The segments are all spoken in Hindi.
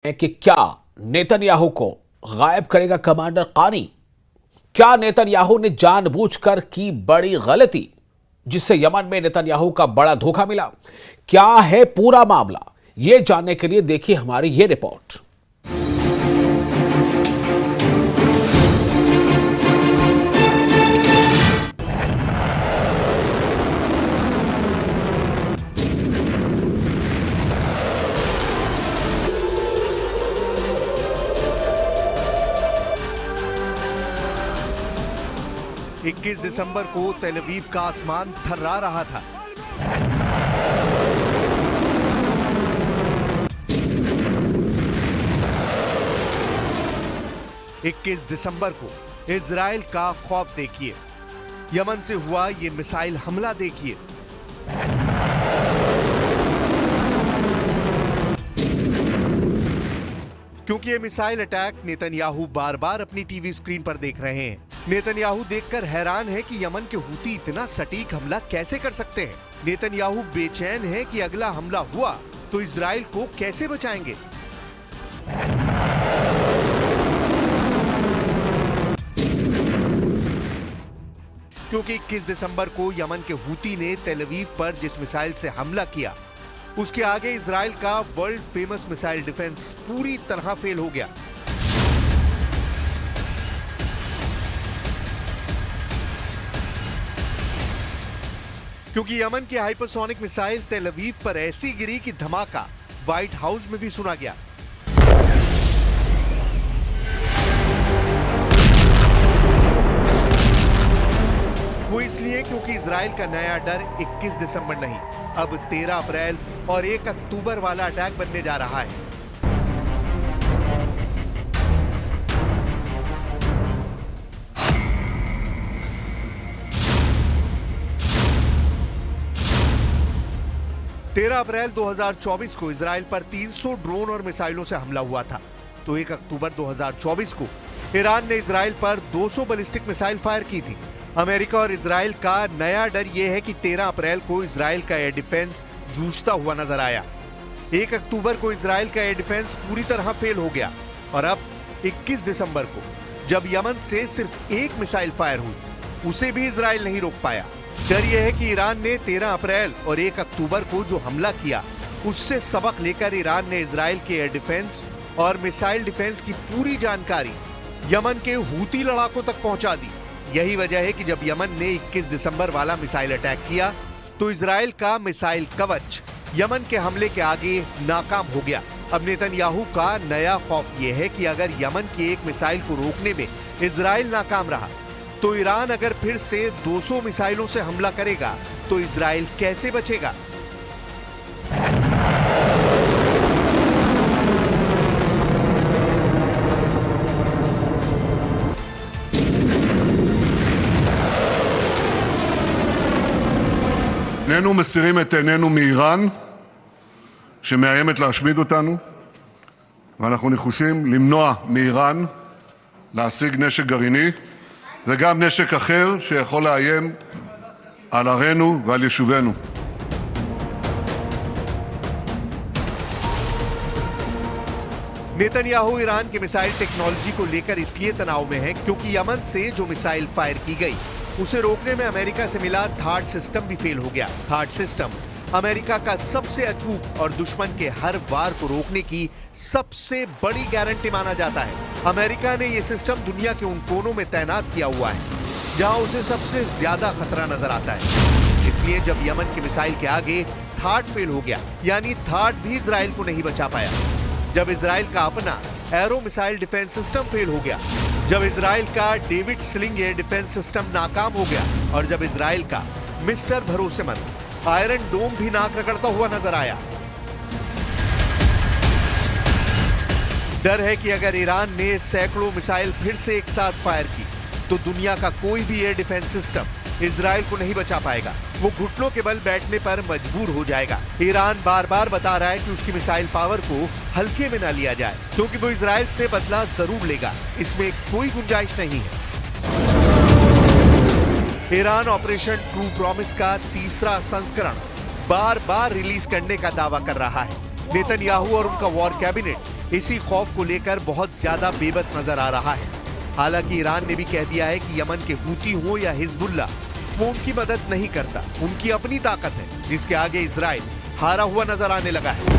है कि क्या नेतन्याहू को गायब करेगा कमांडर कानी। क्या नेतन्याहू ने जानबूझकर की बड़ी गलती जिससे यमन में नेतन्याहू का बड़ा धोखा मिला। क्या है पूरा मामला, यह जानने के लिए देखिए हमारी ये रिपोर्ट। 21 दिसंबर को तेल अवीव का आसमान थर्रा रहा था। इक्कीस दिसंबर को इजराइल का खौफ देखिए, यमन से हुआ ये मिसाइल हमला देखिए। क्योंकि ये मिसाइल अटैक नेतन्याहू बार बार अपनी टीवी स्क्रीन पर देख रहे हैं। नेतन्याहू देखकर हैरान है कि यमन के हूती इतना सटीक हमला कैसे कर सकते हैं। नेतन्याहू बेचैन है कि अगला हमला हुआ तो इजराइल को कैसे बचाएंगे। क्योंकि 21 दिसंबर को यमन के हूती ने तेल अवीव पर जिस मिसाइल से हमला किया, उसके आगे इजराइल का वर्ल्ड फेमस मिसाइल डिफेंस पूरी तरह फेल हो गया। क्योंकि यमन की हाइपरसोनिक मिसाइल तेल अवीव पर ऐसी गिरी कि धमाका व्हाइट हाउस में भी सुना गया। वो इसलिए क्योंकि इजराइल का नया डर 21 दिसंबर नहीं, अब 13 अप्रैल और 1 अक्टूबर वाला अटैक बनने जा रहा है। तेरह अप्रैल 2024 को इजराइल पर 300 ड्रोन और मिसाइलों से हमला हुआ था, तो 1 अक्टूबर 2024 को ईरान ने इजराइल पर 200 बैलिस्टिक मिसाइल फायर की थी। अमेरिका और इजराइल का नया डर यह है कि 13 अप्रैल को इजराइल का एयर डिफेंस जूझता हुआ नजर आया। 1 अक्टूबर को इजराइल का एयर डिफेंस पूरी तरह फेल हो गया और अब 21 दिसंबर को जब यमन से सिर्फ एक मिसाइल फायर हुई, उसे भी इजराइल नहीं रोक पाया। डर यह है कि ईरान ने 13 अप्रैल और 1 अक्टूबर को जो हमला किया, उससे सबक लेकर ईरान ने इजराइल के एयर डिफेंस और मिसाइल डिफेंस की पूरी जानकारी यमन के हूती लड़ाकों तक पहुंचा दी। यही वजह है कि जब यमन ने 21 दिसंबर वाला मिसाइल अटैक किया तो इजराइल का मिसाइल कवच यमन के हमले के आगे नाकाम हो गया। अब नेतन्याहू का नया खौफ यह है कि अगर यमन की एक मिसाइल को रोकने में इजराइल नाकाम रहा तो ईरान अगर फिर से 200 मिसाइलों से हमला करेगा तो इजराइल कैसे बचेगा। איננו מסירים את עינינו מאיראן שמאיימת להשמיד אותנו, ואנחנו נחושים למנוע מאיראן להשיג נשק גרעיני וגם נשק אחר שיכול לאיים על ערינו ועל יישובינו. नेतन्याहू ईरान की मिसाइल टेक्नोलॉजी को लेकर इसलिए तनाव में है क्योंकि यमन से जो मिसाइल फायर की गई उसे रोकने में अमेरिका से मिला थार्ड सिस्टम भी फेल हो गया। थार्ड सिस्टम अमेरिका का सबसे अचूक और दुश्मन के हर वार को रोकने की सबसे बड़ी गारंटी माना जाता है। अमेरिका ने यह सिस्टम दुनिया के उन कोनों में तैनात किया हुआ है जहां उसे सबसे ज्यादा खतरा नजर आता है। इसलिए जब यमन की मिसाइल के आगे थार्ड फेल हो गया, यानी थार्ड भी इजराइल को नहीं बचा पाया, जब इजराइल का अपना arrow missile defence system fail हो गया, जब इजराइल का David sling air defence system नाकाम हो गया और जब इजराइल का मिस्टर भरोसेमंद आयरन डोम भी नाक रगड़ता हुआ नजर आया। डर है कि अगर ईरान ने सैकड़ों मिसाइल फिर से एक साथ फायर की तो दुनिया का कोई भी एयर डिफेंस सिस्टम इजराइल को नहीं बचा पाएगा। वो घुटनों के बल बैठने पर मजबूर हो जाएगा। ईरान बार बार बता रहा है कि उसकी मिसाइल पावर को हल्के में न लिया जाए क्योंकि वो इजराइल से बदला जरूर लेगा, इसमें कोई गुंजाइश नहीं है। ईरान ऑपरेशन ट्रू प्रॉमिस का तीसरा संस्करण बार बार रिलीज करने का दावा कर रहा है। नेतन्याहू और उनका वॉर कैबिनेट इसी खौफ को लेकर बहुत ज्यादा बेबस नजर आ रहा है। हालांकि ईरान ने भी कह दिया है कि यमन के हूती हो या हिजबुल्ला, वो उनकी मदद नहीं करता। उनकी अपनी ताकत है जिसके आगे इजराइल हारा हुआ नजर आने लगा है।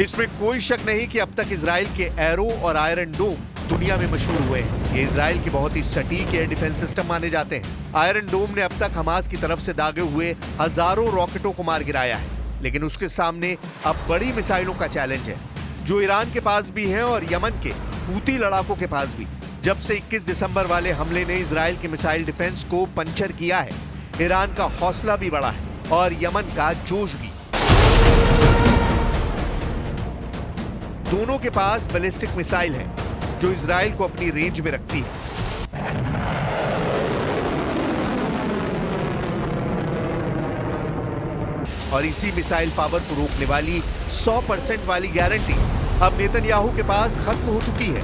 इसमें कोई शक नहीं कि अब तक इजराइल के एरो और आयरन डोम दुनिया में मशहूर हुए हैं। ये इजराइल के बहुत ही सटीक एयर डिफेंस सिस्टम माने जाते हैं। आयरन डोम ने अब तक हमास की तरफ से दागे हुए हजारों रॉकेटों को मार गिराया है, लेकिन उसके सामने अब बड़ी मिसाइलों का चैलेंज है, जो ईरान के पास भी है और यमन के हूती लड़ाकों के पास भी। जब से 21 दिसंबर वाले हमले ने इजराइल के मिसाइल डिफेंस को पंचर किया है, ईरान का हौसला भी बढ़ा है और यमन का जोश भी। दोनों के पास बैलिस्टिक मिसाइल है जो इजराइल को अपनी रेंज में रखती है। और इसी मिसाइल पावर को रोकने वाली 100% वाली गारंटी अब नेतन्याहू के पास खत्म हो चुकी है।